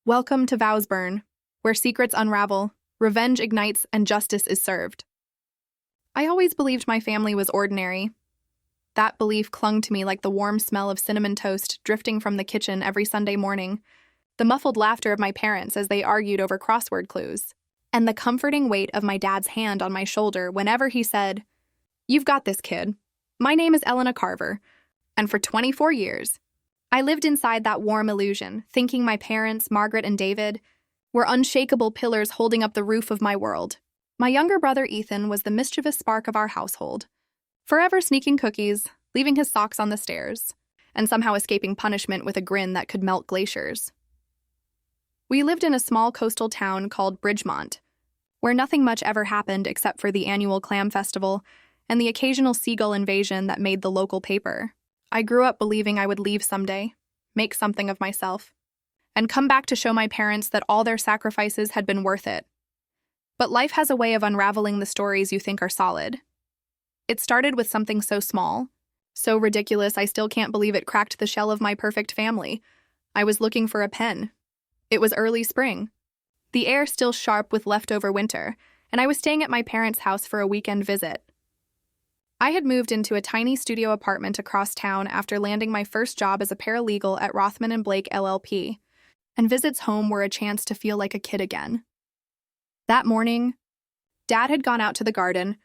Welcome to Vows Burn, where secrets unravel, revenge ignites, and justice is served. I always believed my family was ordinary. That belief clung to me like the warm smell of cinnamon toast drifting from the kitchen every Sunday morning, the muffled laughter of my parents as they argued over crossword clues, and the comforting weight of my dad's hand on my shoulder whenever he said, "You've got this, kid. My name is Elena Carver." And for 24 years, I lived inside that warm illusion, thinking my parents, Margaret and David, were unshakable pillars holding up the roof of my world. My younger brother Ethan was the mischievous spark of our household, forever sneaking cookies, leaving his socks on the stairs, and somehow escaping punishment with a grin that could melt glaciers. We lived in a small coastal town called Bridgemont, where nothing much ever happened except for the annual clam festival and the occasional seagull invasion that made the local paper. I grew up believing I would leave someday, make something of myself, and come back to show my parents that all their sacrifices had been worth it. But life has a way of unraveling the stories you think are solid. It started with something so small, so ridiculous I still can't believe it cracked the shell of my perfect family. I was looking for a pen. It was early spring. The air still sharp with leftover winter, and I was staying at my parents' house for a weekend visit. I had moved into a tiny studio apartment across town after landing my first job as a paralegal at Rothman & Blake LLP, and visits home were a chance to feel like a kid again. That morning, Dad had gone out to the garden,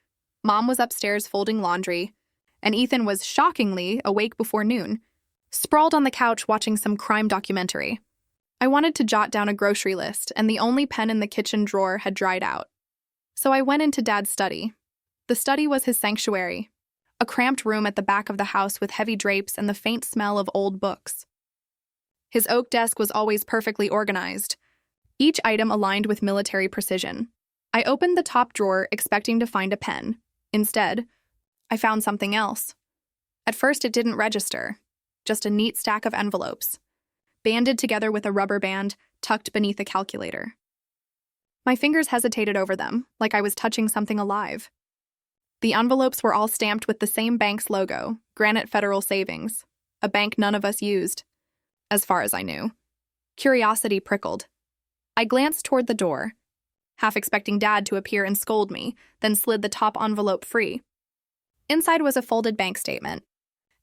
Mom was upstairs folding laundry, and Ethan was shockingly awake before noon, sprawled on the couch watching some crime documentary. I wanted to jot down a grocery list, and the only pen in the kitchen drawer had dried out. So I went into Dad's study. The study was his sanctuary, a cramped room at the back of the house with heavy drapes and the faint smell of old books. His oak desk was always perfectly organized, each item aligned with military precision. I opened the top drawer expecting to find a pen. Instead, I found something else. At first, it didn't register, just a neat stack of envelopes, banded together with a rubber band tucked beneath a calculator. My fingers hesitated over them, like I was touching something alive. The envelopes were all stamped with the same bank's logo, Granite Federal Savings, a bank none of us used, as far as I knew. Curiosity prickled. I glanced toward the door, half expecting Dad to appear and scold me, then slid the top envelope free. Inside was a folded bank statement,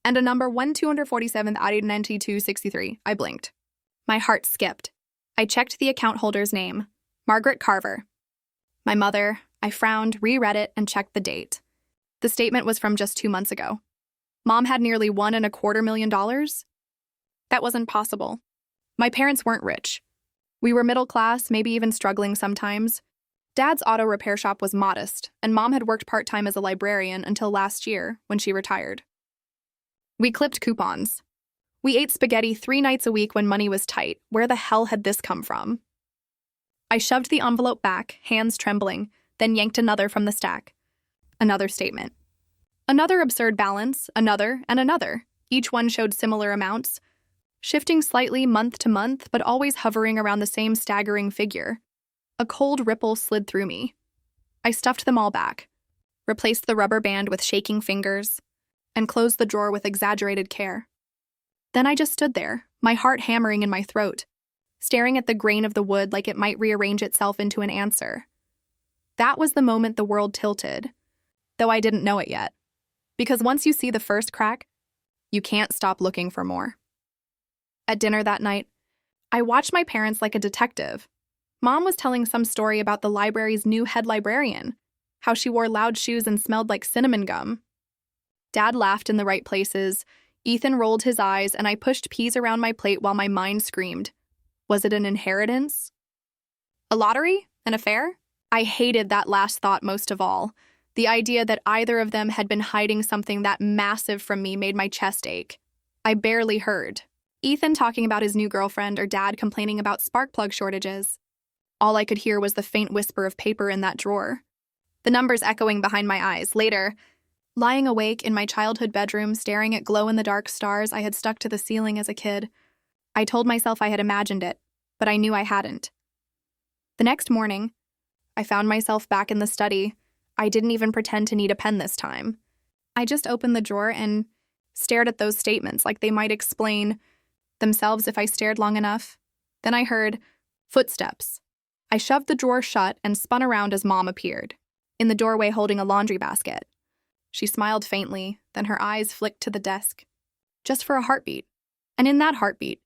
and a number 1247th 9263. I blinked. My heart skipped. I checked the account holder's name, Margaret Carver. My mother. I frowned, reread it, and checked the date. The statement was from just 2 months ago. Mom had nearly $1.25 million. That wasn't possible. My parents weren't rich. We were middle class, maybe even struggling sometimes. Dad's auto repair shop was modest, and Mom had worked part-time as a librarian until last year, when she retired. We clipped coupons. We ate spaghetti 3 nights a week when money was tight. Where the hell had this come from? I shoved the envelope back, hands trembling, then yanked another from the stack. Another statement. Another absurd balance, another, and another. Each one showed similar amounts, shifting slightly month to month, but always hovering around the same staggering figure. A cold ripple slid through me. I stuffed them all back, replaced the rubber band with shaking fingers, and closed the drawer with exaggerated care. Then I just stood there, my heart hammering in my throat, staring at the grain of the wood like it might rearrange itself into an answer. That was the moment the world tilted, though I didn't know it yet. Because once you see the first crack, you can't stop looking for more. At dinner that night, I watched my parents like a detective. Mom was telling some story about the library's new head librarian, how she wore loud shoes and smelled like cinnamon gum. Dad laughed in the right places, Ethan rolled his eyes, and I pushed peas around my plate while my mind screamed. Was it an inheritance? A lottery? An affair? I hated that last thought most of all. The idea that either of them had been hiding something that massive from me made my chest ache. I barely heard Ethan talking about his new girlfriend or Dad complaining about spark plug shortages. All I could hear was the faint whisper of paper in that drawer, the numbers echoing behind my eyes. Later, lying awake in my childhood bedroom, staring at glow-in-the-dark stars I had stuck to the ceiling as a kid, I told myself I had imagined it, but I knew I hadn't. The next morning, I found myself back in the study. I didn't even pretend to need a pen this time. I just opened the drawer and stared at those statements like they might explain themselves if I stared long enough. Then I heard, Footsteps. I shoved the drawer shut and spun around as Mom appeared, in the doorway holding a laundry basket. She smiled faintly, then her eyes flicked to the desk. Just for a heartbeat. And in that heartbeat,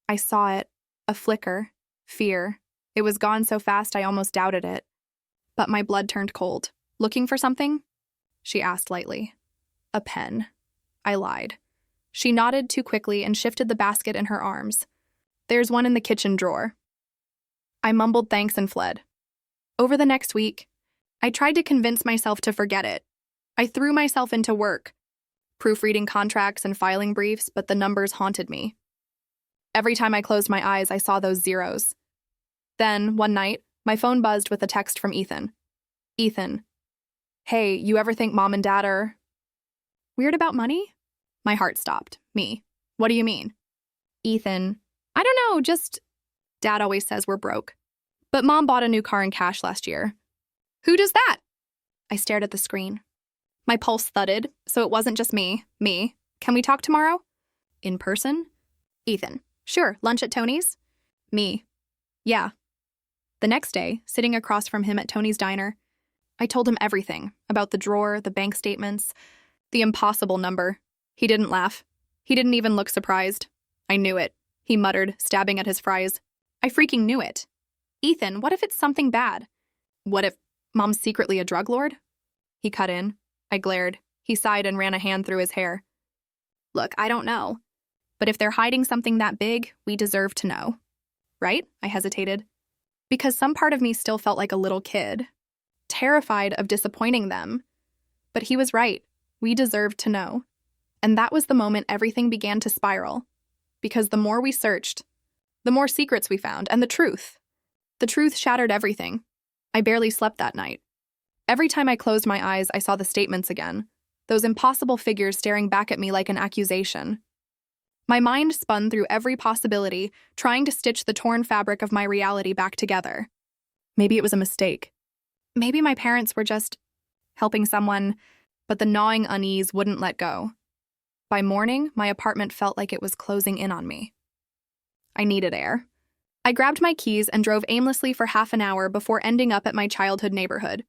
I saw it, a flicker, fear. It was gone so fast I almost doubted it. But my blood turned cold. Looking for something? She asked lightly. A pen. I lied. She nodded too quickly and shifted the basket in her arms. There's one in the kitchen drawer. I mumbled thanks and fled. Over the next week, I tried to convince myself to forget it. I threw myself into work, proofreading contracts and filing briefs, but the numbers haunted me. Every time I closed my eyes, I saw those zeros. Then, one night, my phone buzzed with a text from Ethan. Ethan. Hey, you ever think Mom and Dad are weird about money? My heart stopped. Me. What do you mean? Ethan. I don't know, just Dad always says we're broke. But Mom bought a new car in cash last year. Who does that? I stared at the screen. My pulse thudded, so it wasn't just me. Me. Can we talk tomorrow? In person? Ethan. Sure, lunch at Tony's? Me. Yeah. The next day, sitting across from him at Tony's diner, I told him everything about the drawer, the bank statements, the impossible number. He didn't laugh. He didn't even look surprised. I knew it, he muttered, stabbing at his fries. I freaking knew it. Ethan, what if it's something bad? What if Mom's secretly a drug lord? He cut in. I glared. He sighed and ran a hand through his hair. Look, I don't know. But if they're hiding something that big, we deserve to know. Right? I hesitated. Because some part of me still felt like a little kid, terrified of disappointing them. But he was right. We deserved to know. And that was the moment everything began to spiral. Because the more we searched, the more secrets we found, and the truth. The truth shattered everything. I barely slept that night. Every time I closed my eyes, I saw the statements again, those impossible figures staring back at me like an accusation. My mind spun through every possibility, trying to stitch the torn fabric of my reality back together. Maybe it was a mistake. Maybe my parents were just helping someone, but the gnawing unease wouldn't let go. By morning, my apartment felt like it was closing in on me. I needed air. I grabbed my keys and drove aimlessly for half an hour before ending up at my childhood neighborhood.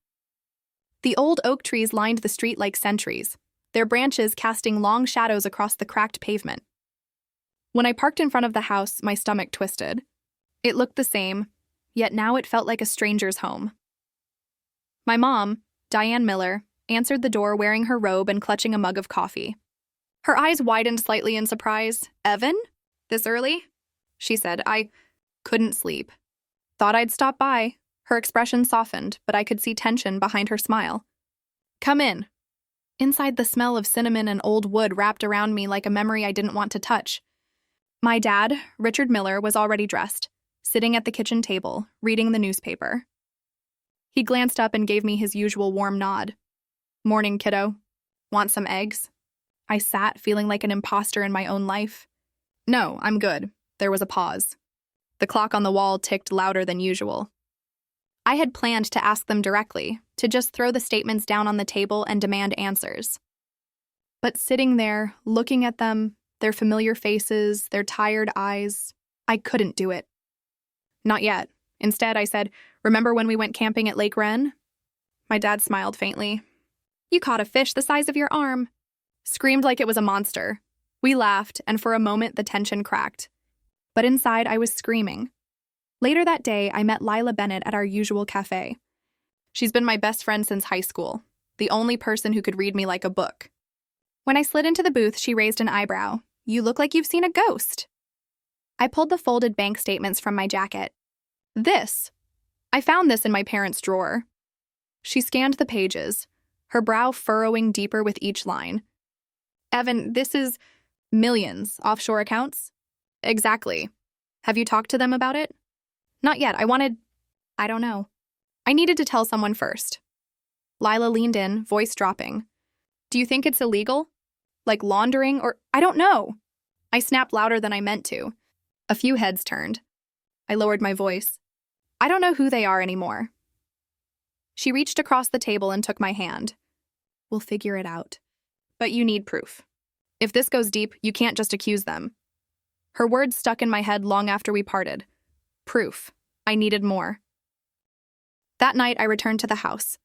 The old oak trees lined the street like sentries, their branches casting long shadows across the cracked pavement. When I parked in front of the house, my stomach twisted. It looked the same, yet now it felt like a stranger's home. My mom, Diane Miller, answered the door wearing her robe and clutching a mug of coffee. Her eyes widened slightly in surprise. Evan? This early? She said. I couldn't sleep. Thought I'd stop by. Her expression softened, but I could see tension behind her smile. Come in. Inside, the smell of cinnamon and old wood wrapped around me like a memory I didn't want to touch. My dad, Richard Miller, was already dressed, sitting at the kitchen table, reading the newspaper. He glanced up and gave me his usual warm nod. Morning, kiddo. Want some eggs? I sat, feeling like an imposter in my own life. No, I'm good. There was a pause. The clock on the wall ticked louder than usual. I had planned to ask them directly, to just throw the statements down on the table and demand answers. But sitting there, looking at them, their familiar faces, their tired eyes, I couldn't do it. Not yet. Instead, I said, remember when we went camping at Lake Wren? My dad smiled faintly. You caught a fish the size of your arm. Screamed like it was a monster. We laughed, and for a moment the tension cracked. But inside, I was screaming. Later that day, I met Lila Bennett at our usual cafe. She's been my best friend since high school, the only person who could read me like a book. When I slid into the booth, she raised an eyebrow. You look like you've seen a ghost. I pulled the folded bank statements from my jacket. I found this in my parents' drawer. She scanned the pages, her brow furrowing deeper with each line. Evan, this is millions offshore accounts? Exactly. Have you talked to them about it? Not yet. I don't know. I needed to tell someone first. Lila leaned in, voice dropping. Do you think it's illegal? Like laundering or... I don't know. I snapped louder than I meant to. A few heads turned. I lowered my voice. I don't know who they are anymore. She reached across the table and took my hand. We'll figure it out. But you need proof. If this goes deep, you can't just accuse them. Her words stuck in my head long after we parted. Proof. I needed more. That night, I returned to the house.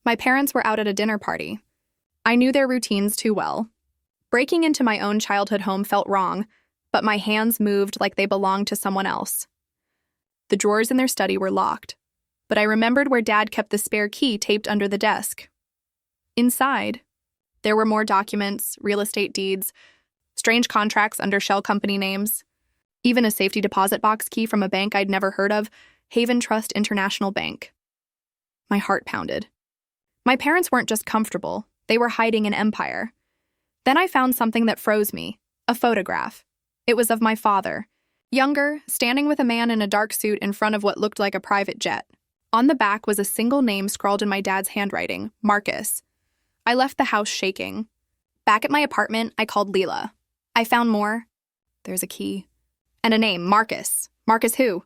My parents were out at a dinner party. I knew their routines too well. Breaking into my own childhood home felt wrong, but my hands moved like they belonged to someone else. The drawers in their study were locked, but I remembered where Dad kept the spare key taped under the desk. Inside, there were more documents, real estate deeds, strange contracts under shell company names, even a safety deposit box key from a bank I'd never heard of, Haven Trust International Bank. My heart pounded. My parents weren't just comfortable, they were hiding an empire. Then I found something that froze me, a photograph. It was of my father, younger, standing with a man in a dark suit in front of what looked like a private jet. On the back was a single name scrawled in my dad's handwriting, Marcus. I left the house shaking. Back at my apartment, I called Leela. I found more. There's a key. And a name, Marcus. Marcus who?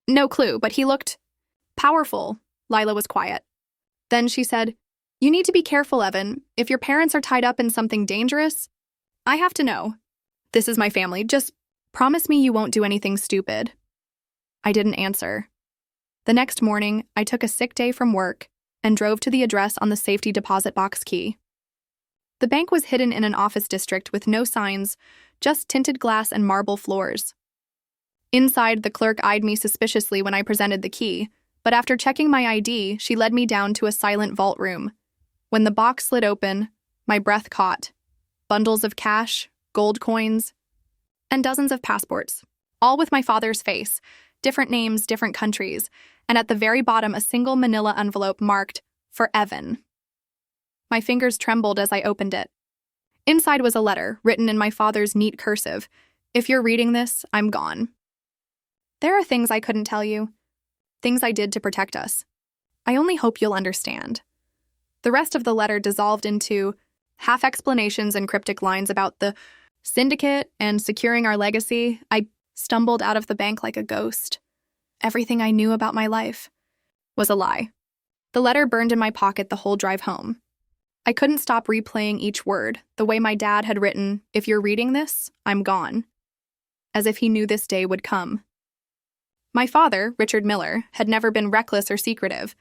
No clue, but he looked powerful. Lila was quiet. Then she said, "You need to be careful, Evan. If your parents are tied up in something dangerous, I have to know. This is my family. Just promise me you won't do anything stupid." I didn't answer. The next morning, I took a sick day from work and drove to the address on the safety deposit box key. The bank was hidden in an office district with no signs, just tinted glass and marble floors. Inside, the clerk eyed me suspiciously when I presented the key, but after checking my ID, she led me down to a silent vault room. When the box slid open, my breath caught. Bundles of cash, gold coins, and dozens of passports, all with my father's face, different names, different countries, and at the very bottom a single manila envelope marked, "For Evan." My fingers trembled as I opened it. Inside was a letter, written in my father's neat cursive. "If you're reading this, I'm gone. There are things I couldn't tell you. Things I did to protect us. I only hope you'll understand." The rest of the letter dissolved into half explanations and cryptic lines about the syndicate and securing our legacy. I stumbled out of the bank like a ghost. Everything I knew about my life was a lie. The letter burned in my pocket the whole drive home. I couldn't stop replaying each word, the way my dad had written, "If you're reading this, I'm gone," as if he knew this day would come. My father, Richard Miller, had never been reckless or secretive.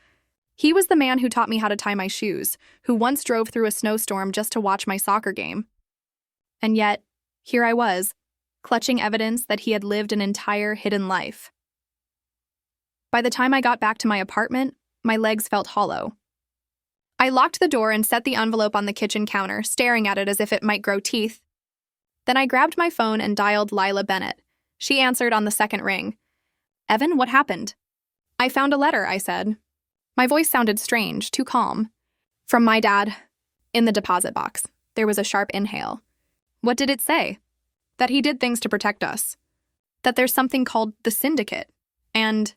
He was the man who taught me how to tie my shoes, who once drove through a snowstorm just to watch my soccer game. And yet, here I was, clutching evidence that he had lived an entire hidden life. By the time I got back to my apartment, my legs felt hollow. I locked the door and set the envelope on the kitchen counter, staring at it as if it might grow teeth. Then I grabbed my phone and dialed Lila Bennett. She answered on the second ring. "Evan, what happened?" "I found a letter," I said. My voice sounded strange, too calm. "From my dad." In the deposit box, there was a sharp inhale. "What did it say?" "That he did things to protect us. That there's something called the syndicate. And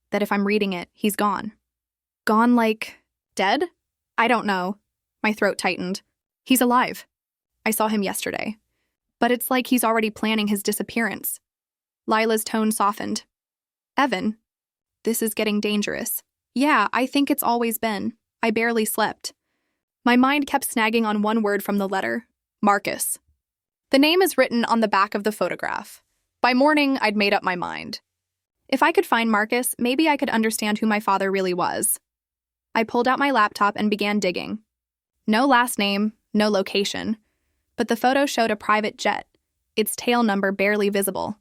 that if I'm reading it, he's gone." "Gone like dead?" "I don't know." My throat tightened. "He's alive. I saw him yesterday. But it's like he's already planning his disappearance." Lila's tone softened. "Evan, this is getting dangerous." "Yeah, I think it's always been. I barely slept." My mind kept snagging on one word from the letter, Marcus. The name is written on the back of the photograph. By morning, I'd made up my mind. If I could find Marcus, maybe I could understand who my father really was. I pulled out my laptop and began digging. No last name, no location. But the photo showed a private jet, its tail number barely visible.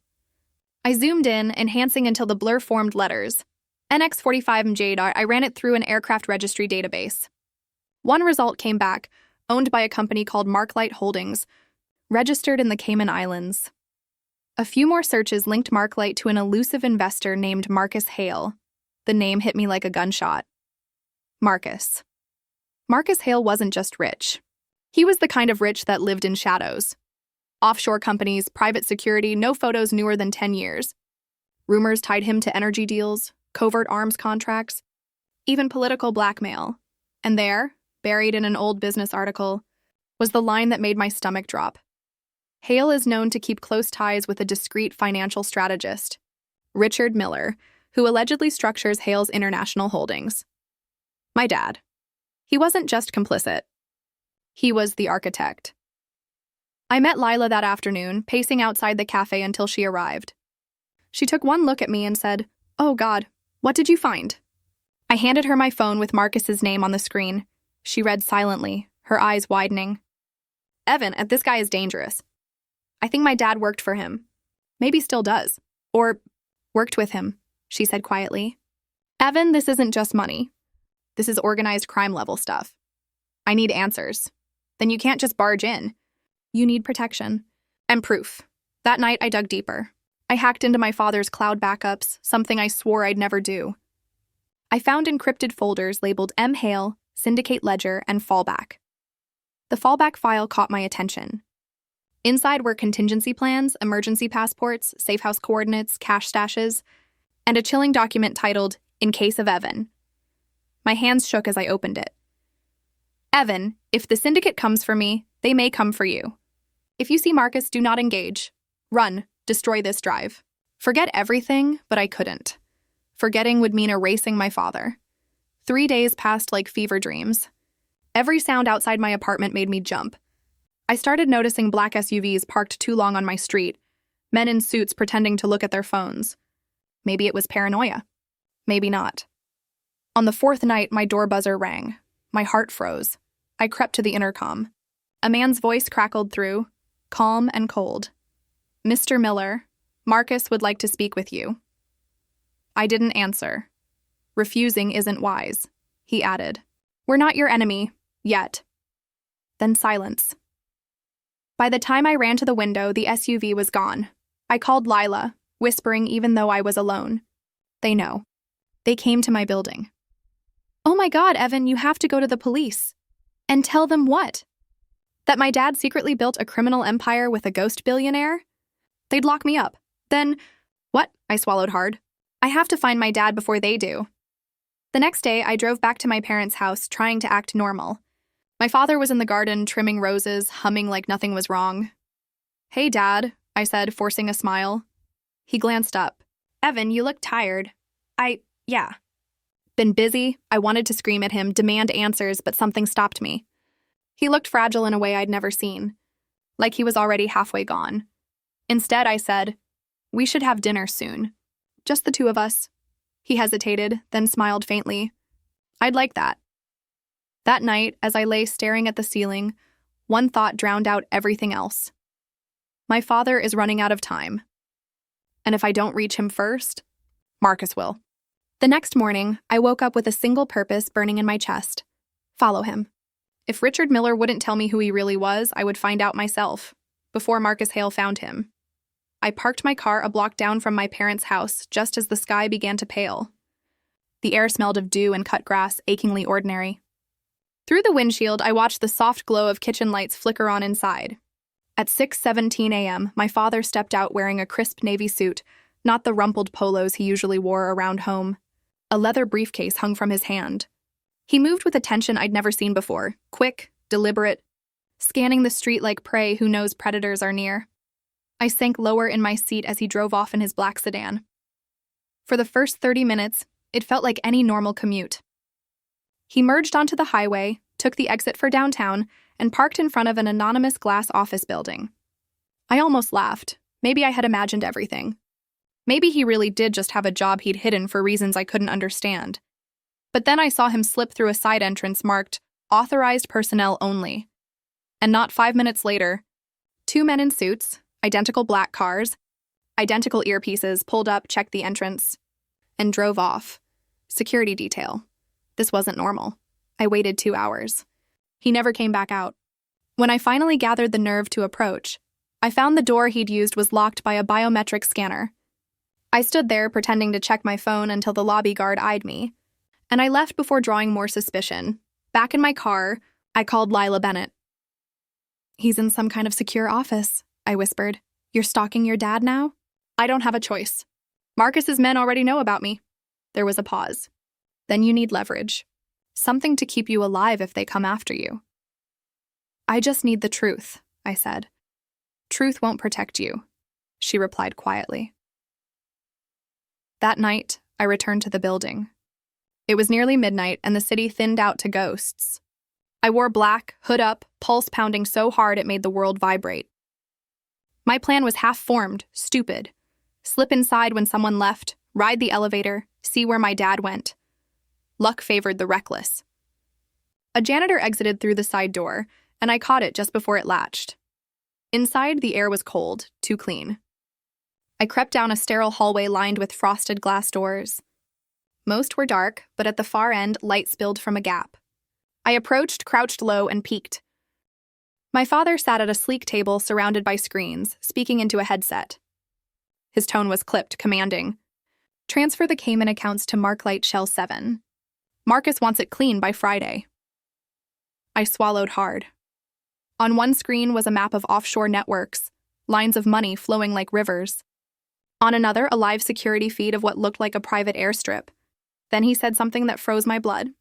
I zoomed in, enhancing until the blur formed letters. NX45MJ. I ran it through an aircraft registry database. One result came back, owned by a company called Marklight Holdings, registered in the Cayman Islands. A few more searches linked Marklight to an elusive investor named Marcus Hale. The name hit me like a gunshot. Marcus. Marcus Hale wasn't just rich. He was the kind of rich that lived in shadows. Offshore companies, private security, no photos newer than 10 years. Rumors tied him to energy deals, covert arms contracts, even political blackmail. And there, buried in an old business article, was the line that made my stomach drop. Hale is known to keep close ties with a discreet financial strategist, Richard Miller, who allegedly structures Hale's international holdings. My dad. He wasn't just complicit. He was the architect. I met Lila that afternoon, pacing outside the cafe until she arrived. She took one look at me and said, Oh God, what did you find? I handed her my phone with Marcus's name on the screen. She read silently, her eyes widening. Evan, this guy is dangerous. I think my dad worked for him. Maybe still does. Or worked with him, she said quietly. Evan, this isn't just money. This is organized crime level stuff. I need answers. Then you can't just barge in. You need protection. And proof. That night, I dug deeper. I hacked into my father's cloud backups, something I swore I'd never do. I found encrypted folders labeled M. Hale, Syndicate Ledger, and Fallback. The Fallback file caught my attention. Inside were contingency plans, emergency passports, safe house coordinates, cash stashes, and a chilling document titled, In Case of Evan. My hands shook as I opened it. Evan, if the syndicate comes for me, they may come for you. If you see Marcus, do not engage. Run, destroy this drive. Forget everything, but I couldn't. Forgetting would mean erasing my father. 3 days passed like fever dreams. Every sound outside my apartment made me jump. I started noticing black SUVs parked too long on my street, men in suits pretending to look at their phones. Maybe it was paranoia. Maybe not. On the 4th night, my door buzzer rang. My heart froze. I crept to the intercom. A man's voice crackled through, calm and cold. Mr. Miller, Marcus would like to speak with you. I didn't answer. Refusing isn't wise, he added. We're not your enemy, yet. Then silence. By the time I ran to the window, the SUV was gone. I called Lila, whispering even though I was alone. They know. They came to my building. Oh my God, Evan, you have to go to the police. And tell them what? That my dad secretly built a criminal empire with a ghost billionaire? They'd lock me up. Then, what? I swallowed hard. I have to find my dad before they do. The next day, I drove back to my parents' house, trying to act normal. My father was in the garden, trimming roses, humming like nothing was wrong. Hey, Dad, I said, forcing a smile. He glanced up. Evan, you look tired. Yeah. Been busy? I wanted to scream at him, demand answers, but something stopped me. He looked fragile in a way I'd never seen, like he was already halfway gone. Instead, I said, we should have dinner soon. Just the two of us. He hesitated, then smiled faintly. I'd like that. That night, as I lay staring at the ceiling, one thought drowned out everything else. My father is running out of time. And if I don't reach him first, Marcus will. The next morning, I woke up with a single purpose burning in my chest. Follow him. If Richard Miller wouldn't tell me who he really was, I would find out myself, before Marcus Hale found him. I parked my car a block down from my parents' house just as the sky began to pale. The air smelled of dew and cut grass, achingly ordinary. Through the windshield, I watched the soft glow of kitchen lights flicker on inside. At 6:17 a.m., my father stepped out wearing a crisp navy suit, not the rumpled polos he usually wore around home. A leather briefcase hung from his hand. He moved with attention I'd never seen before, quick, deliberate, scanning the street like prey who knows predators are near. I sank lower in my seat as he drove off in his black sedan. For the first 30 minutes, it felt like any normal commute. He merged onto the highway, took the exit for downtown, and parked in front of an anonymous glass office building. I almost laughed. Maybe I had imagined everything. Maybe he really did just have a job he'd hidden for reasons I couldn't understand. But then I saw him slip through a side entrance marked, Authorized Personnel Only. And not 5 minutes later, 2 men in suits, identical black cars, identical earpieces pulled up, checked the entrance, and drove off. Security detail. This wasn't normal. I waited 2 hours. He never came back out. When I finally gathered the nerve to approach, I found the door he'd used was locked by a biometric scanner. I stood there pretending to check my phone until the lobby guard eyed me, and I left before drawing more suspicion. Back in my car, I called Lila Bennett. He's in some kind of secure office, I whispered. You're stalking your dad now? I don't have a choice. Marcus's men already know about me. There was a pause. Then you need leverage. Something to keep you alive if they come after you. I just need the truth, I said. Truth won't protect you, she replied quietly. That night, I returned to the building. It was nearly midnight, and the city thinned out to ghosts. I wore black, hood up, pulse pounding so hard it made the world vibrate. My plan was half-formed, stupid. Slip inside when someone left, ride the elevator, see where my dad went. Luck favored the reckless. A janitor exited through the side door, and I caught it just before it latched. Inside, the air was cold, too clean. I crept down a sterile hallway lined with frosted glass doors. Most were dark, but at the far end, light spilled from a gap. I approached, crouched low, and peeked. My father sat at a sleek table surrounded by screens, speaking into a headset. His tone was clipped, commanding, "Transfer the Cayman accounts to Marklight Shell 7. Marcus wants it clean by Friday." I swallowed hard. On one screen was a map of offshore networks, lines of money flowing like rivers. On another, a live security feed of what looked like a private airstrip. Then he said something that froze my blood.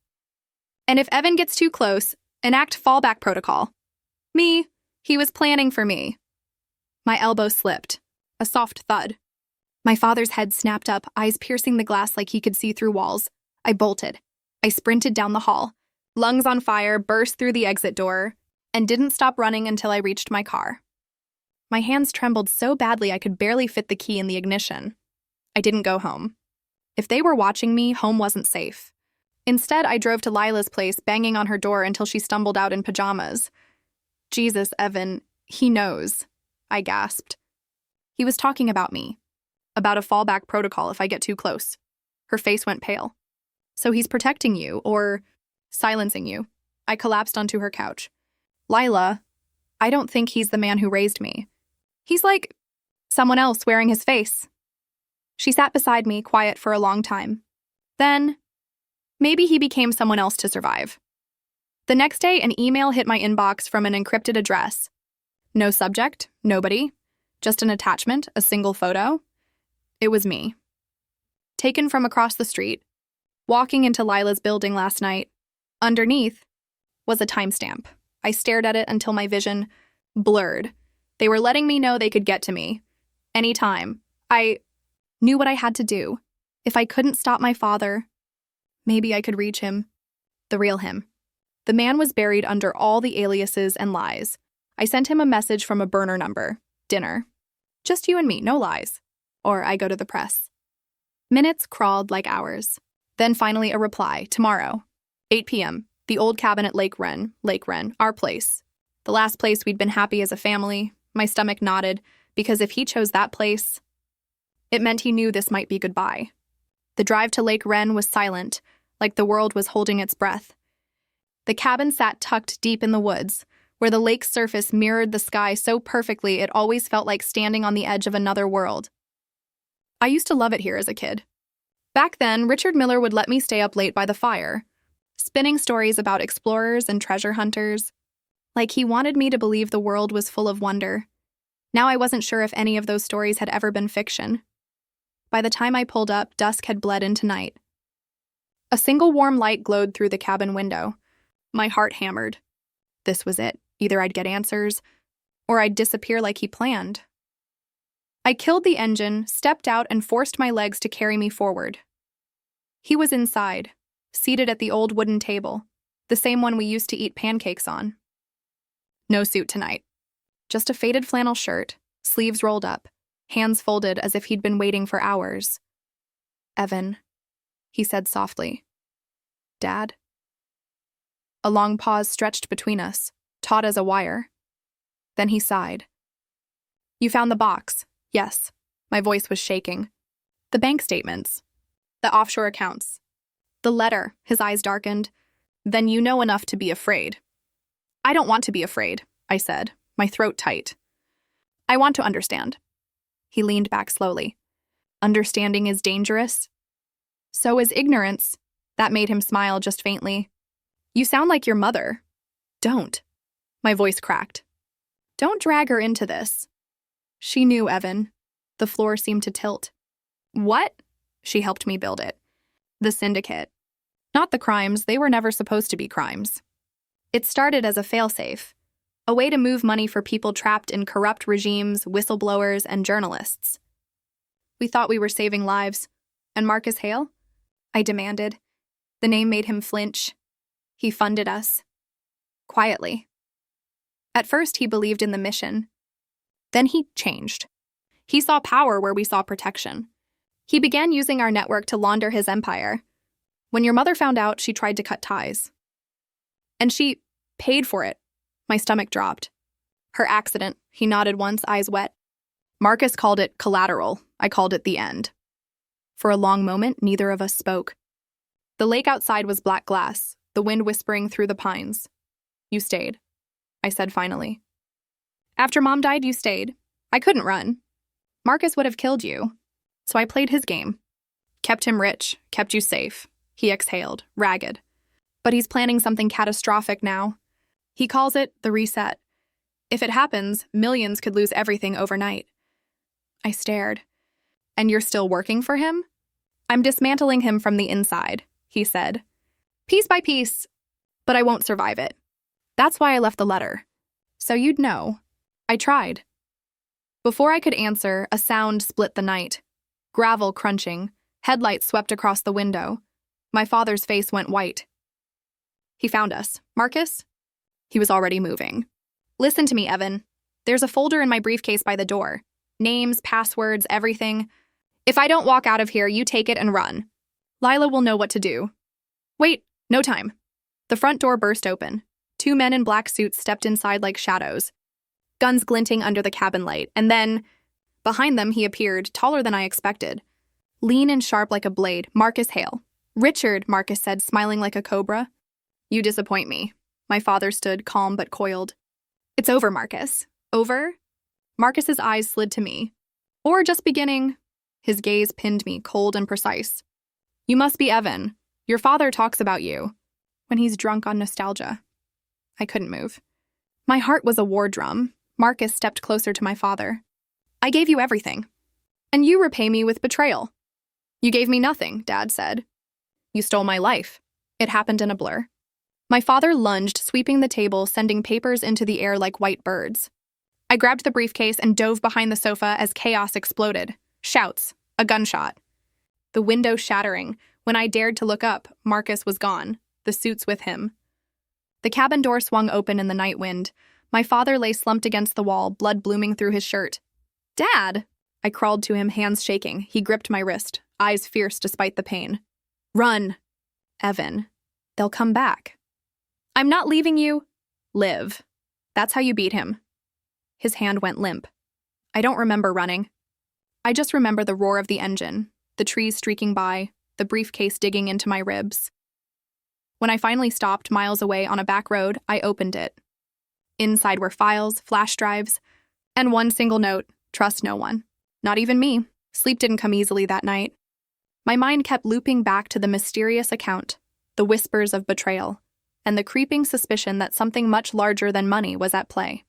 "And if Evan gets too close, enact fallback protocol." Me. He was planning for me. My elbow slipped. A soft thud. My father's head snapped up, eyes piercing the glass like he could see through walls. I bolted. I sprinted down the hall, lungs on fire, burst through the exit door, and didn't stop running until I reached my car. My hands trembled so badly I could barely fit the key in the ignition. I didn't go home. If they were watching me, home wasn't safe. Instead, I drove to Lila's place, banging on her door until she stumbled out in pajamas. "Jesus, Evan, he knows," I gasped. He was talking about me, about a fallback protocol if I get too close. Her face went pale. "So he's protecting you, or silencing you." I collapsed onto her couch. "Lila, I don't think he's the man who raised me. He's like someone else wearing his face." She sat beside me, quiet for a long time. Then, maybe he became someone else to survive. The next day, an email hit my inbox from an encrypted address. No subject, nobody, just an attachment, a single photo. It was me. Taken from across the street, walking into Lila's building last night. Underneath was a timestamp. I stared at it until my vision blurred. They were letting me know they could get to me. Anytime. I knew what I had to do. If I couldn't stop my father, maybe I could reach him. The real him. The man was buried under all the aliases and lies. I sent him a message from a burner number. Dinner. Just you and me, no lies. Or I go to the press. Minutes crawled like hours. Then finally a reply, tomorrow. 8 p.m. The old cabin at Lake Wren, our place. The last place we'd been happy as a family. My stomach knotted, because if he chose that place, it meant he knew this might be goodbye. The drive to Lake Wren was silent, like the world was holding its breath. The cabin sat tucked deep in the woods, where the lake's surface mirrored the sky so perfectly it always felt like standing on the edge of another world. I used to love it here as a kid. Back then, Richard Miller would let me stay up late by the fire, spinning stories about explorers and treasure hunters, like he wanted me to believe the world was full of wonder. Now I wasn't sure if any of those stories had ever been fiction. By the time I pulled up, dusk had bled into night. A single warm light glowed through the cabin window. My heart hammered. This was it. Either I'd get answers, or I'd disappear like he planned. I killed the engine, stepped out, and forced my legs to carry me forward. He was inside, seated at the old wooden table, the same one we used to eat pancakes on. No suit tonight. Just a faded flannel shirt, sleeves rolled up, hands folded as if he'd been waiting for hours. "Evan," he said softly. "Dad?" A long pause stretched between us, taut as a wire. Then he sighed. "You found the box." "Yes." My voice was shaking. "The bank statements. The offshore accounts. The letter." His eyes darkened. "Then you know enough to be afraid." "I don't want to be afraid," I said, my throat tight. "I want to understand." He leaned back slowly. "Understanding is dangerous. So is ignorance." That made him smile just faintly. "You sound like your mother." "Don't." My voice cracked. "Don't drag her into this." She knew, Evan. The floor seemed to tilt. "What?" She helped me build it. "The syndicate. Not the crimes, they were never supposed to be crimes. It started as a failsafe, a way to move money for people trapped in corrupt regimes, whistleblowers, and journalists. We thought we were saving lives. And Marcus Hale?" I demanded. The name made him flinch. "He funded us." Quietly. At first, he believed in the mission. Then he changed. He saw power where we saw protection. He began using our network to launder his empire. When your mother found out, she tried to cut ties. And she paid for it. My stomach dropped. Her accident, he nodded once, eyes wet. Marcus called it collateral. I called it the end. For a long moment, neither of us spoke. The lake outside was black glass, the wind whispering through the pines. You stayed, I said finally. After Mom died, you stayed. I couldn't run. Marcus would have killed you. So I played his game. Kept him rich, kept you safe. He exhaled, ragged. But he's planning something catastrophic now. He calls it the reset. If it happens, millions could lose everything overnight. I stared. And you're still working for him? I'm dismantling him from the inside, he said. Piece by piece, but I won't survive it. That's why I left the letter. So you'd know. I tried. Before I could answer, a sound split the night. Gravel crunching, headlights swept across the window. My father's face went white. He found us. Marcus? He was already moving. Listen to me, Evan. There's a folder in my briefcase by the door. Names, passwords, everything. If I don't walk out of here, you take it and run. Lila will know what to do. Wait, no time. The front door burst open. 2 men in black suits stepped inside like shadows, guns glinting under the cabin light, and then, behind them he appeared, taller than I expected. Lean and sharp like a blade, Marcus Hale. Richard, Marcus said, smiling like a cobra. You disappoint me. My father stood, calm but coiled. It's over, Marcus. Over? Marcus's eyes slid to me. Or just beginning. His gaze pinned me, cold and precise. You must be Evan. Your father talks about you. When he's drunk on nostalgia. I couldn't move. My heart was a war drum. Marcus stepped closer to my father. I gave you everything. And you repay me with betrayal. You gave me nothing, Dad said. You stole my life. It happened in a blur. My father lunged, sweeping the table, sending papers into the air like white birds. I grabbed the briefcase and dove behind the sofa as chaos exploded. Shouts. A gunshot. The window shattering. When I dared to look up, Marcus was gone, the suits with him. The cabin door swung open in the night wind. My father lay slumped against the wall, blood blooming through his shirt. Dad! I crawled to him, hands shaking. He gripped my wrist, eyes fierce despite the pain. Run! Evan. They'll come back. I'm not leaving you. Live. That's how you beat him. His hand went limp. I don't remember running. I just remember the roar of the engine, the trees streaking by, the briefcase digging into my ribs. When I finally stopped miles away on a back road, I opened it. Inside were files, flash drives, and one single note, trust no one. Not even me. Sleep didn't come easily that night. My mind kept looping back to the mysterious account, the whispers of betrayal, and the creeping suspicion that something much larger than money was at play.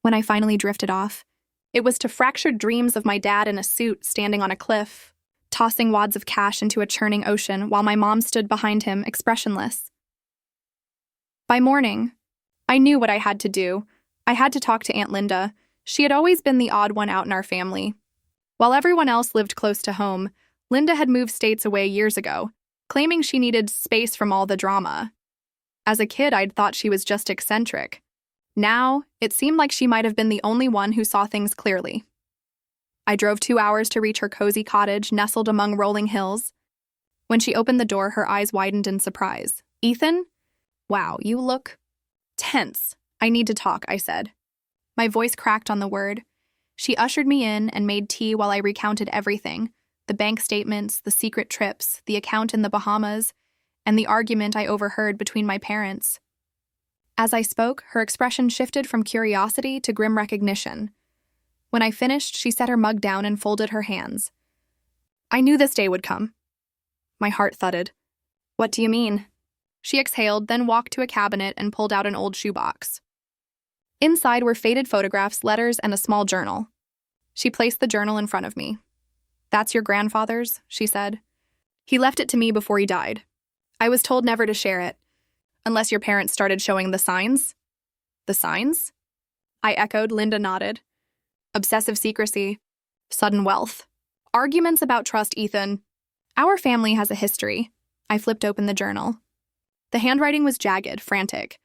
When I finally drifted off, it was to fractured dreams of my dad in a suit standing on a cliff, tossing wads of cash into a churning ocean while my mom stood behind him, expressionless. By morning, I knew what I had to do. I had to talk to Aunt Linda. She had always been the odd one out in our family. While everyone else lived close to home, Linda had moved states away years ago, claiming she needed space from all the drama. As a kid, I'd thought she was just eccentric. Now, it seemed like she might have been the only one who saw things clearly. I drove 2 hours to reach her cozy cottage nestled among rolling hills. When she opened the door, her eyes widened in surprise. Ethan? Wow, you look tense. I need to talk, I said. My voice cracked on the word. She ushered me in and made tea while I recounted everything. The bank statements, the secret trips, the account in the Bahamas, and the argument I overheard between my parents. As I spoke, her expression shifted from curiosity to grim recognition. When I finished, she set her mug down and folded her hands. I knew this day would come. My heart thudded. What do you mean? She exhaled, then walked to a cabinet and pulled out an old shoebox. Inside were faded photographs, letters, and a small journal. She placed the journal in front of me. That's your grandfather's, she said. He left it to me before he died. I was told never to share it, unless your parents started showing the signs. The signs? I echoed. Linda nodded. Obsessive secrecy, sudden wealth, arguments about trust, Ethan. Our family has a history. I flipped open the journal. The handwriting was jagged, frantic.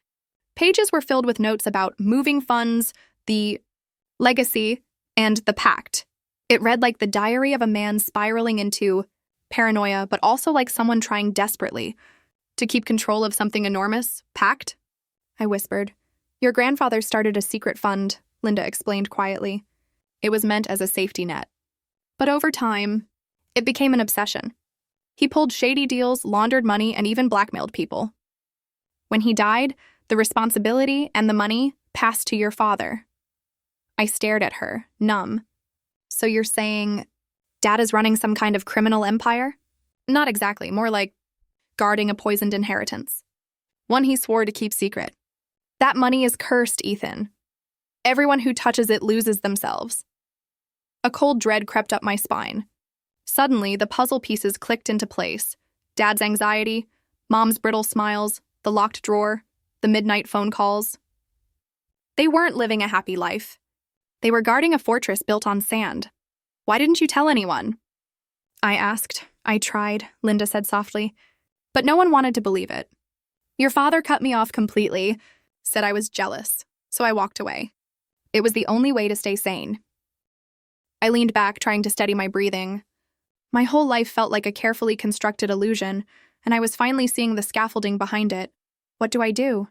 Pages were filled with notes about moving funds, the legacy, and the pact. It read like the diary of a man spiraling into paranoia, but also like someone trying desperately to keep control of something enormous. Pact? I whispered. Your grandfather started a secret fund, Linda explained quietly. It was meant as a safety net. But over time, it became an obsession. He pulled shady deals, laundered money, and even blackmailed people. When he died, the responsibility and the money passed to your father. I stared at her, numb. So you're saying Dad is running some kind of criminal empire? Not exactly, more like guarding a poisoned inheritance. One he swore to keep secret. That money is cursed, Ethan. Everyone who touches it loses themselves. A cold dread crept up my spine. Suddenly, the puzzle pieces clicked into place. Dad's anxiety, Mom's brittle smiles, the locked drawer, the midnight phone calls. They weren't living a happy life. They were guarding a fortress built on sand. Why didn't you tell anyone? I asked. I tried, Linda said softly. But no one wanted to believe it. Your father cut me off completely, said I was jealous, so I walked away. It was the only way to stay sane. I leaned back, trying to steady my breathing. My whole life felt like a carefully constructed illusion, and I was finally seeing the scaffolding behind it. What do I do?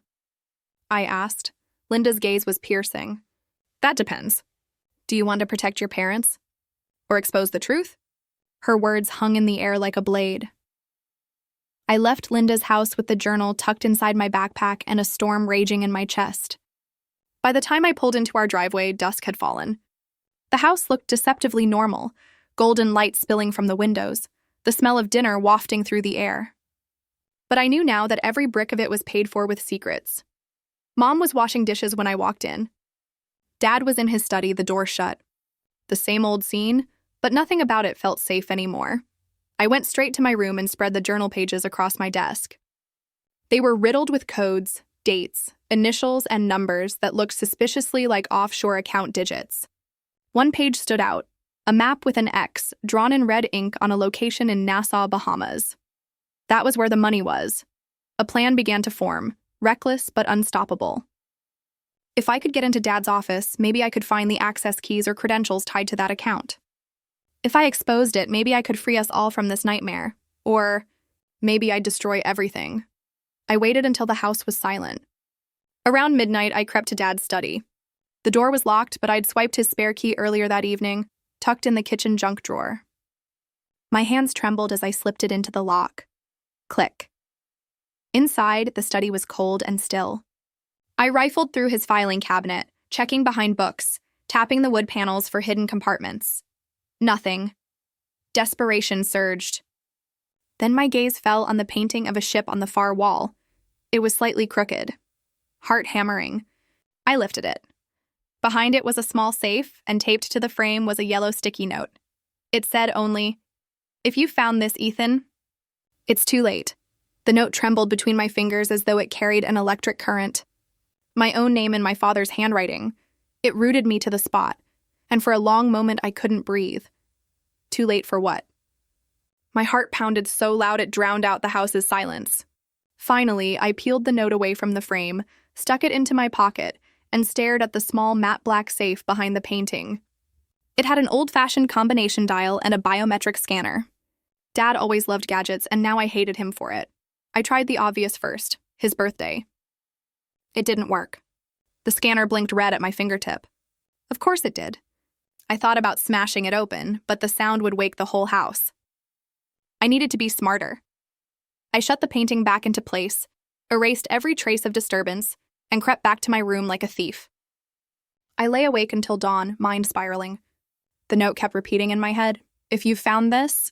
I asked. Linda's gaze was piercing. That depends. Do you want to protect your parents? Or expose the truth? Her words hung in the air like a blade. I left Linda's house with the journal tucked inside my backpack and a storm raging in my chest. By the time I pulled into our driveway, dusk had fallen. The house looked deceptively normal, golden light spilling from the windows, the smell of dinner wafting through the air. But I knew now that every brick of it was paid for with secrets. Mom was washing dishes when I walked in. Dad was in his study, the door shut. The same old scene, but nothing about it felt safe anymore. I went straight to my room and spread the journal pages across my desk. They were riddled with codes, dates, initials, and numbers that looked suspiciously like offshore account digits. One page stood out, a map with an X drawn in red ink on a location in Nassau, Bahamas. That was where the money was. A plan began to form, reckless but unstoppable. If I could get into Dad's office, maybe I could find the access keys or credentials tied to that account. If I exposed it, maybe I could free us all from this nightmare. Or maybe I'd destroy everything. I waited until the house was silent. Around midnight, I crept to Dad's study. The door was locked, but I'd swiped his spare key earlier that evening, tucked in the kitchen junk drawer. My hands trembled as I slipped it into the lock. Click. Inside, the study was cold and still. I rifled through his filing cabinet, checking behind books, tapping the wood panels for hidden compartments. Nothing. Desperation surged. Then my gaze fell on the painting of a ship on the far wall. It was slightly crooked. Heart hammering. I lifted it. Behind it was a small safe, and taped to the frame was a yellow sticky note. It said only, "If you found this, Ethan, it's too late." The note trembled between my fingers as though it carried an electric current. My own name in my father's handwriting. It rooted me to the spot, and for a long moment I couldn't breathe. Too late for what? My heart pounded so loud it drowned out the house's silence. Finally, I peeled the note away from the frame, stuck it into my pocket, and stared at the small matte black safe behind the painting. It had an old-fashioned combination dial and a biometric scanner. Dad always loved gadgets, and now I hated him for it. I tried the obvious first, his birthday. It didn't work. The scanner blinked red at my fingertip. Of course it did. I thought about smashing it open, but the sound would wake the whole house. I needed to be smarter. I shut the painting back into place, erased every trace of disturbance, and crept back to my room like a thief. I lay awake until dawn, mind spiraling. The note kept repeating in my head, "If you've found this,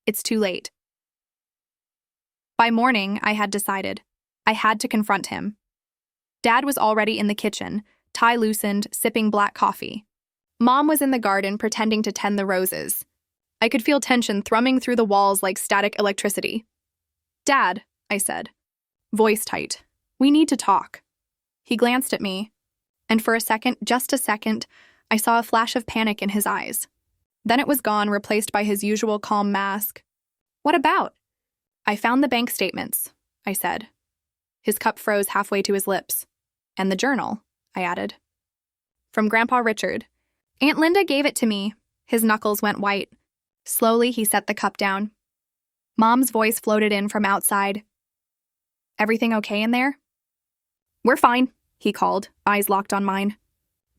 it's too late." By morning, I had decided. I had to confront him. Dad was already in the kitchen, tie loosened, sipping black coffee. Mom was in the garden pretending to tend the roses. I could feel tension thrumming through the walls like static electricity. "Dad," I said, voice tight, "we need to talk." He glanced at me, and for a second, just a second, I saw a flash of panic in his eyes. Then it was gone, replaced by his usual calm mask. "What about?" "I found the bank statements," I said. His cup froze halfway to his lips. "And the journal," I added. "From Grandpa Richard. Aunt Linda gave it to me. His knuckles went white. Slowly, he set the cup down. Mom's voice floated in from outside. "Everything okay in there?" "We're fine," he called, eyes locked on mine.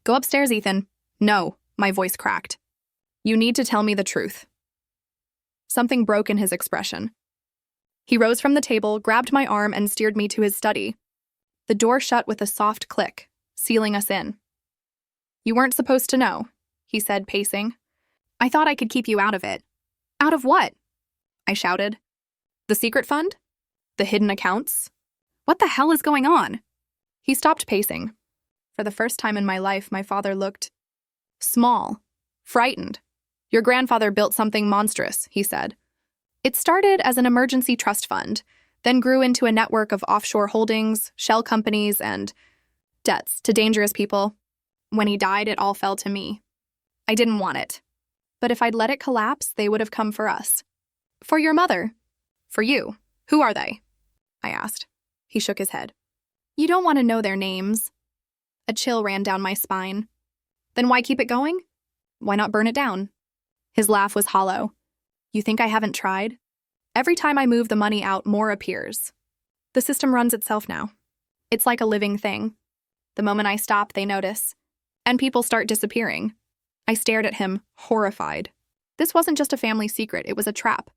"Go upstairs, Ethan." "No," my voice cracked. "You need to tell me the truth." Something broke in his expression. He rose from the table, grabbed my arm, and steered me to his study. The door shut with a soft click, sealing us in. "You weren't supposed to know," he said, pacing. "I thought I could keep you out of it." "Out of what?" I shouted. "The secret fund? The hidden accounts? What the hell is going on?" He stopped pacing. For the first time in my life, my father looked small, frightened. "Your grandfather built something monstrous," he said. "It started as an emergency trust fund, then grew into a network of offshore holdings, shell companies, and debts to dangerous people. When he died, it all fell to me. I didn't want it. But if I'd let it collapse, they would have come for us. For your mother. For you. Who are they?" I asked. He shook his head. "You don't want to know their names." A chill ran down my spine. "Then why keep it going? Why not burn it down?" His laugh was hollow. "You think I haven't tried? Every time I move the money out, more appears. The system runs itself now. It's like a living thing. The moment I stop, they notice. And people start disappearing." I stared at him, horrified. This wasn't just a family secret, it was a trap.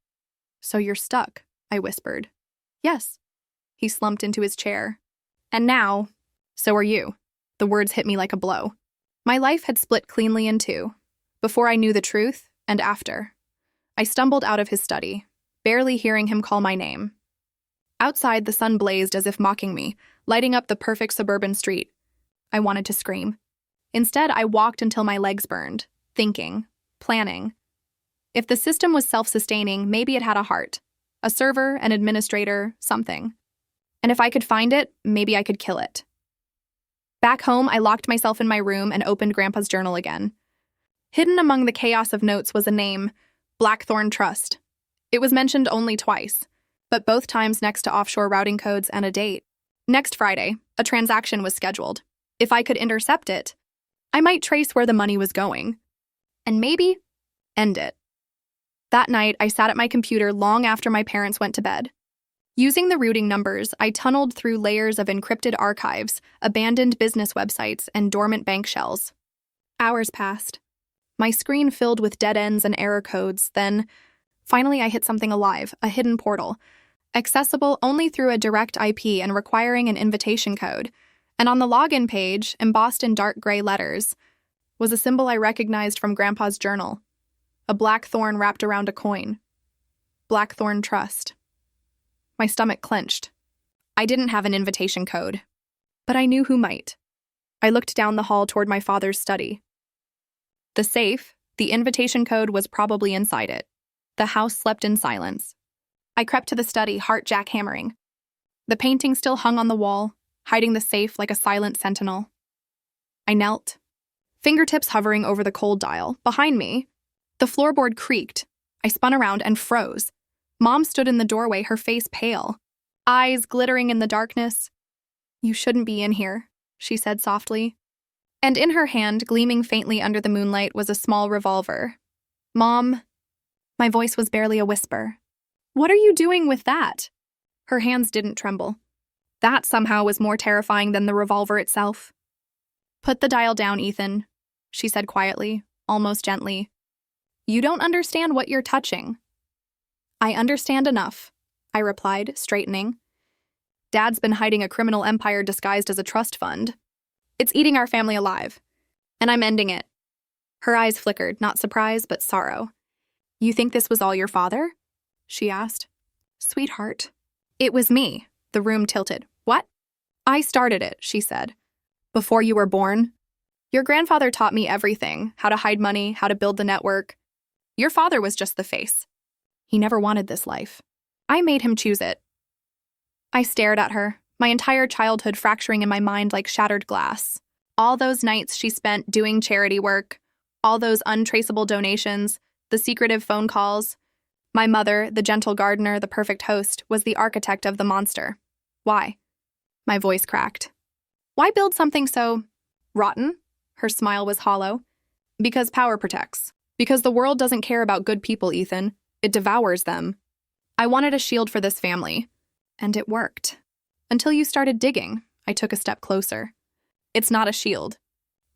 "So you're stuck," I whispered. "Yes." He slumped into his chair. "And now, so are you." The words hit me like a blow. My life had split cleanly in two, before I knew the truth and after. I stumbled out of his study, barely hearing him call my name. Outside, the sun blazed as if mocking me, lighting up the perfect suburban street. I wanted to scream. Instead, I walked until my legs burned, thinking, planning. If the system was self-sustaining, maybe it had a heart. A server, an administrator, something. And if I could find it, maybe I could kill it. Back home, I locked myself in my room and opened Grandpa's journal again. Hidden among the chaos of notes was a name, Blackthorn Trust. It was mentioned only twice, but both times next to offshore routing codes and a date. Next Friday, a transaction was scheduled. If I could intercept it, I might trace where the money was going. And maybe end it. That night, I sat at my computer long after my parents went to bed. Using the routing numbers, I tunneled through layers of encrypted archives, abandoned business websites, and dormant bank shells. Hours passed. My screen filled with dead ends and error codes. Then, finally, I hit something alive, a hidden portal, accessible only through a direct IP and requiring an invitation code. And on the login page, embossed in dark gray letters, was a symbol I recognized from Grandpa's journal. A black thorn wrapped around a coin. Blackthorn Trust. My stomach clenched. I didn't have an invitation code, but I knew who might. I looked down the hall toward my father's study. The safe, the invitation code was probably inside it. The house slept in silence. I crept to the study, heart jackhammering. The painting still hung on the wall, hiding the safe like a silent sentinel. I knelt, fingertips hovering over the cold dial. Behind me, the floorboard creaked. I spun around and froze. Mom stood in the doorway, her face pale, eyes glittering in the darkness. "You shouldn't be in here," she said softly. And in her hand, gleaming faintly under the moonlight, was a small revolver. "Mom," my voice was barely a whisper. "What are you doing with that?" Her hands didn't tremble. That somehow was more terrifying than the revolver itself. "Put the dial down, Ethan," she said quietly, almost gently. "You don't understand what you're touching." "I understand enough," I replied, straightening. "Dad's been hiding a criminal empire disguised as a trust fund. It's eating our family alive, and I'm ending it." Her eyes flickered, not surprise, but sorrow. "You think this was all your father?" she asked. "Sweetheart, it was me." The room tilted. "What?" "I started it," she said. "Before you were born. Your grandfather taught me everything, how to hide money, how to build the network. Your father was just the face. He never wanted this life. I made him choose it." I stared at her, my entire childhood fracturing in my mind like shattered glass. All those nights she spent doing charity work, all those untraceable donations, the secretive phone calls. My mother, the gentle gardener, the perfect host, was the architect of the monster. Why? My voice cracked. Why build something so rotten? Her smile was hollow. Because power protects. Because the world doesn't care about good people, Ethan. It devours them. I wanted a shield for this family. And it worked. Until you started digging, I took a step closer. It's not a shield.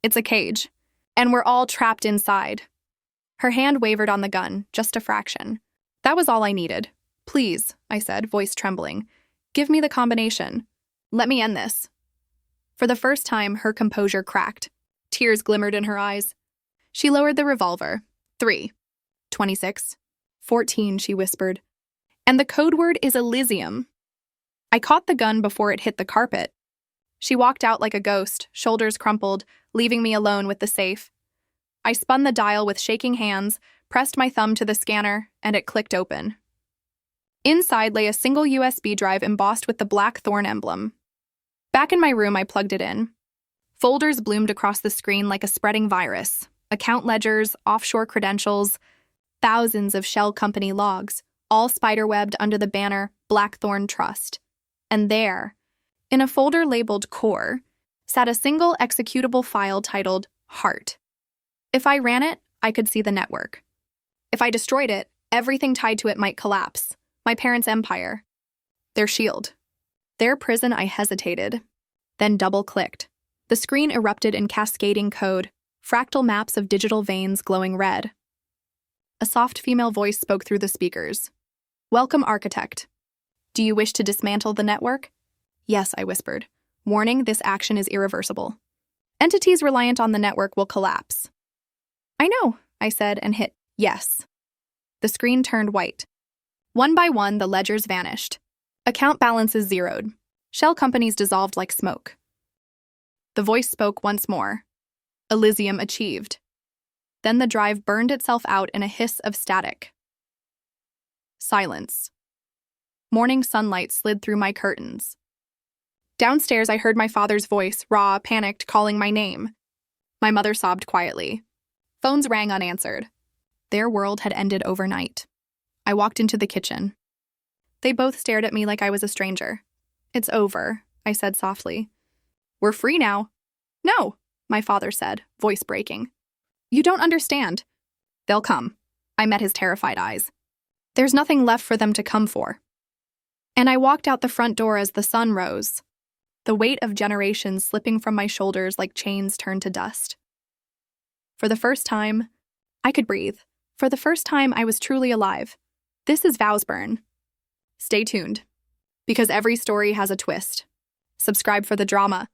It's a cage. And we're all trapped inside. Her hand wavered on the gun, just a fraction. That was all I needed. Please, I said, voice trembling. Give me the combination. Let me end this. For the first time, her composure cracked. Tears glimmered in her eyes. She lowered the revolver. 3. 26. 14, she whispered. And the code word is Elysium. I caught the gun before it hit the carpet. She walked out like a ghost, shoulders crumpled, leaving me alone with the safe. I spun the dial with shaking hands, pressed my thumb to the scanner, and it clicked open. Inside lay a single USB drive embossed with the black thorn emblem. Back in my room, I plugged it in. Folders bloomed across the screen like a spreading virus. Account ledgers, offshore credentials, thousands of shell company logs, all spiderwebbed under the banner Blackthorn Trust. And there, in a folder labeled Core, sat a single executable file titled Heart. If I ran it, I could see the network. If I destroyed it, everything tied to it might collapse. My parents' empire. Their shield. Their prison. I hesitated, then double-clicked. The screen erupted in cascading code, fractal maps of digital veins glowing red. A soft female voice spoke through the speakers. Welcome, architect. Do you wish to dismantle the network? Yes, I whispered. Warning, this action is irreversible. Entities reliant on the network will collapse. I know, I said and hit yes. The screen turned white. One by one, the ledgers vanished. Account balances zeroed. Shell companies dissolved like smoke. The voice spoke once more. Elysium achieved. Then the drive burned itself out in a hiss of static. Silence. Morning sunlight slid through my curtains. Downstairs, I heard my father's voice, raw, panicked, calling my name. My mother sobbed quietly. Phones rang unanswered. Their world had ended overnight. I walked into the kitchen. They both stared at me like I was a stranger. It's over, I said softly. We're free now. No, my father said, voice breaking. You don't understand. They'll come. I met his terrified eyes. There's nothing left for them to come for. And I walked out the front door as the sun rose. The weight of generations slipping from my shoulders like chains turned to dust. For the first time, I could breathe. For the first time, I was truly alive. This is Vowsburn. Stay tuned, because every story has a twist. Subscribe for the drama.